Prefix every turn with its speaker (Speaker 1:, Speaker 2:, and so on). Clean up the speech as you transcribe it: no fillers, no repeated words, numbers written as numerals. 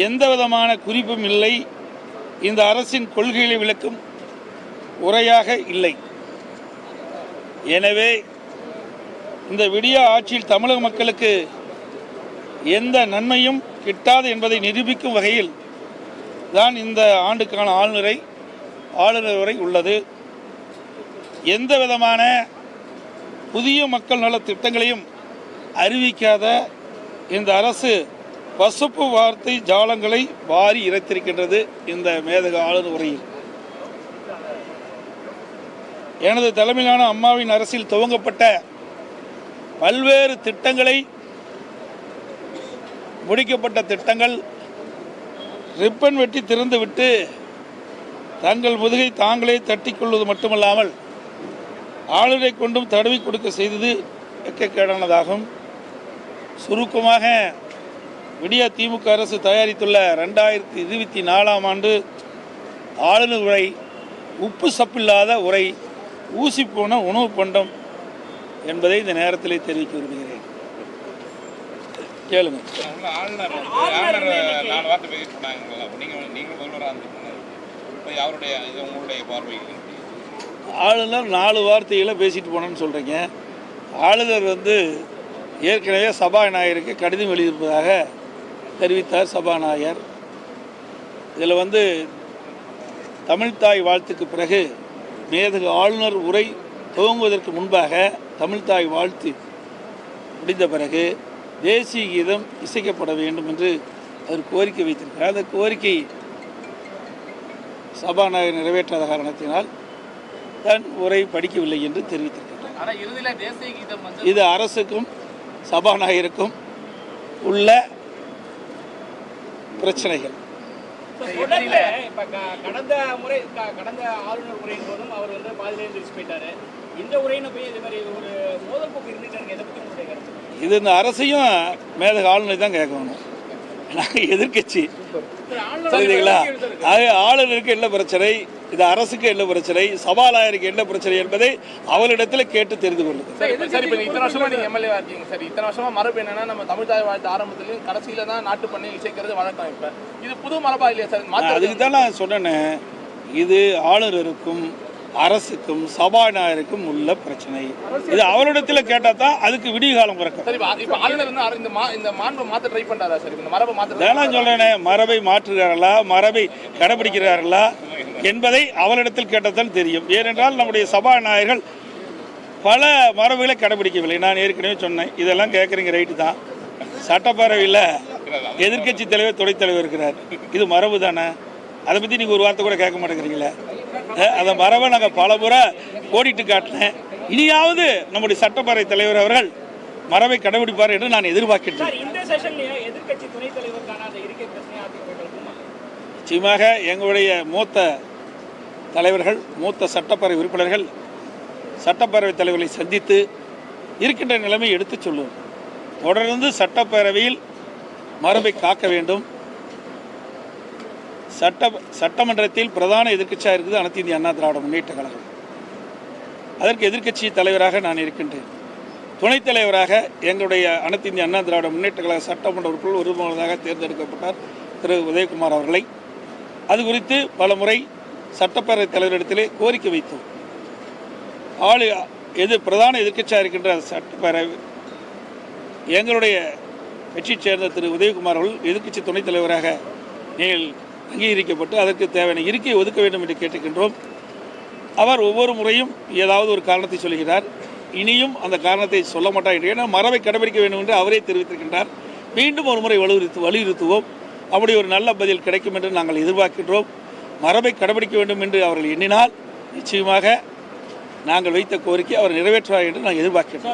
Speaker 1: எந்த விதமான குறிப்பும் இல்லை. இந்த அரசின் கொள்கைகளை விளக்கும் உரையாக இல்லை. எனவே இந்த விடிய ஆட்சியில் தமிழக மக்களுக்கு எந்த நன்மையும் கிட்டாது என்பதை நிரூபிக்கும் வகையில் தான் இந்த ஆண்டுக்கான ஆளுநர் உரை உள்ளது. எந்த விதமான புதிய மக்கள் நல திட்டங்களையும் அறிவிக்காத இந்த அரசு பசுப்பு வார்த்தை ஜாலங்களை வாரி இறைத்திருக்கின்றது. இந்த மேதக ஆளுநர் உரையில் எனது தலைமையிலான அம்மாவின் அரசில் துவங்கப்பட்ட பல்வேறு திட்டங்களை, முடிக்கப்பட்ட திட்டங்கள் ரிப்பன் வெட்டி திறந்துவிட்டு தங்கள் முதுகை தாங்களே தட்டிக்கொள்வது மட்டுமல்லாமல் ஆளுநரை கொண்டும் தடவி கொடுக்க செய்தது வெட்கக்கேடானதாகும். சுருக்கமாக விடிய திமுக அரசு தயாரித்துள்ள 2024ஆம் ஆண்டு ஆளுநர் உரை உப்பு சப்பில்லாத உரை, ஊசி போன உணவு பண்டம் என்பதை இந்த நேரத்தில் தெரிவிக்க விரும்புகிறேன். கேளுங்க. ஆளுநர் 4 வார்த்தைகளை பேசிட்டு போனோன்னு சொல்கிறீங்க. ஆளுநர் ஏற்கனவே சபாநாயகருக்கு கடிதம் எழுதியிருப்பதாக தெரிவித்தார் சபாநாயகர். இதில் தமிழ்தாய் வாழ்த்துக்கு பிறகு மேதகு ஆளுநர் உரை துவங்குவதற்கு முன்பாக தமிழ்தாய் வாழ்த்து முடிந்த பிறகு தேசிய கீதம் இசைக்கப்பட வேண்டும் என்று அவர் கோரிக்கை வைத்திருக்கிறார். அந்த கோரிக்கை சபாநாயகர் நிறைவேற்றாத காரணத்தினால் தான் உரை படிக்கவில்லை என்று தெரிவித்திருக்கிறார். இது அரசுக்கும் சபாநாயகருக்கும் உள்ள பிரச்சனைகள்.
Speaker 2: கடந்த ஆளுநர் உரையின் போதும் அவர் பாதியிலிருந்து போயிட்டாரு. இந்த உரையின போய் இது மாதிரி ஒரு மோதல் போக்கு இருந்துட்டாங்க. எதை பற்றி உங்களுடைய கருத்து?
Speaker 1: இது இந்த அரசையும் மேதக ஆளுநர் தான் கேட்கணும். நாங்கள் எதிர்கட்சி சரிங்களா? ஆளுநருக்கு என்ன பிரச்சனை, இது அரசுக்கு என்ன பிரச்சனை, சபாநாயகருக்கு என்ன பிரச்சனை என்பதை அவளிடத்தில் கேட்டு தெரிந்து கொள்ளுங்க.
Speaker 3: சரி, இப்போ இத்தனை வருஷமா நீங்க எம்எல்ஏ இருக்கீங்க. சரி, இத்தனை வருஷமா மரபு என்னன்னா நம்ம தமிழ்தாய் வாழ்த்து ஆரம்பத்திலையும் கடைசியில தான் நாட்டு பண்ணி இசைக்கிறது வழக்கம். இப்ப இது புது மரபா இல்லையா சார்?
Speaker 1: அதுக்கு தான் நான் சொன்னேன், இது ஆளுநருக்கும் அரசுக்கும் சபாநாயகருக்கும் உள்ள பிரச்சனை. இது அவரிடத்தில் கேட்டால் தான் அதுக்கு விடிய காலம் பிறக்கும்.
Speaker 3: சரி, இப்போ ஆளுநர் இந்த மாண்பை மாற்ற ட்ரை பண்றாரா சார்? இந்த மரபை மாற்ற
Speaker 1: நான் சொல்றேனே, மரபை மாற்றுகிறார்களா, மரபை கடைபிடிக்கிறார்களா என்பதை அவரிடத்தில் கேட்டதான் தெரியும். ஏனென்றால் நம்முடைய சபாநாயகர்கள் பல மரபுகளை கடைபிடிக்கவில்லை. நான் ஏற்கனவே சொன்னேன், இதெல்லாம் கேட்குறீங்க ரைட்டு தான். சட்டப்பேரவையில் எதிர்கட்சி தலைவர், துணைத் தலைவர் இருக்கிறார். இது மரபு தானே? அதை பற்றி நீங்கள் ஒரு வார்த்தை கூட கேட்க மாட்டேங்கிறீங்களே. அந்த மரபை நாங்கள் பல முறை கோடிட்டு காட்டினேன். இனியாவது நம்முடைய சட்டப்பேரவை தலைவர் அவர்கள் மரபை கடைபிடிப்பார் என்று நான் எதிர்பார்க்கிறேன். நிச்சயமாக எங்களுடைய மூத்த தலைவர்கள், மூத்த சட்டப்பேரவை உறுப்பினர்கள் சட்டப்பேரவை தலைவர்களை சந்தித்து இருக்கின்ற நிலைமை எடுத்து சொல்லுவோம். தொடர்ந்து சட்டப்பேரவையில் மரபை காக்க வேண்டும். சட்டமன்றத்தில் பிரதான எதிர்க்கட்சியாக இருக்குது அனைத்து இந்திய அண்ணா திராவிட முன்னேற்ற கழகம். அதற்கு எதிர்க்கட்சி தலைவராக நான் இருக்கின்றேன். துணைத் தலைவராக எங்களுடைய அனைத்து இந்திய அண்ணா திராவிட முன்னேற்ற கழக சட்டமன்ற உறுப்பினராக தேர்ந்தெடுக்கப்பட்டார் திரு உதயகுமார் அவர்களை. அது குறித்து பல முறை சட்டப்பேரவைத் தலைவரிடத்திலே கோரிக்கை வைத்தோம். பிரதான எதிர்க்கட்சியாக இருக்கின்ற சட்டப்பேரவை எங்களுடைய கட்சியைச் சேர்ந்த திரு உதயகுமார் அவர்கள் எதிர்க்கட்சி துணைத் தலைவராக நீங்கள் அங்கீகரிக்கப்பட்டு அதற்கு தேவையான இருக்கையை ஒதுக்க வேண்டும் என்று கேட்டுக்கின்றோம். அவர் ஒவ்வொரு முறையும் ஏதாவது ஒரு காரணத்தை சொல்கிறார். இனியும் அந்த காரணத்தை சொல்ல மாட்டார் என்று, ஏன்னா மரபை கடைபிடிக்க வேண்டும் என்று அவரே தெரிவித்திருக்கின்றார். மீண்டும் ஒரு முறை வலியுறுத்துவோம். அப்படி ஒரு நல்ல பதில் கிடைக்கும் என்று நாங்கள் எதிர்பார்க்கின்றோம். மரபை கடைபிடிக்க வேண்டும் என்று அவர்கள் எண்ணினால் நிச்சயமாக நாங்கள் வைத்த கோரிக்கை அவர் நிறைவேற்றுவார் என்று நாங்கள் எதிர்பார்க்கின்றோம்.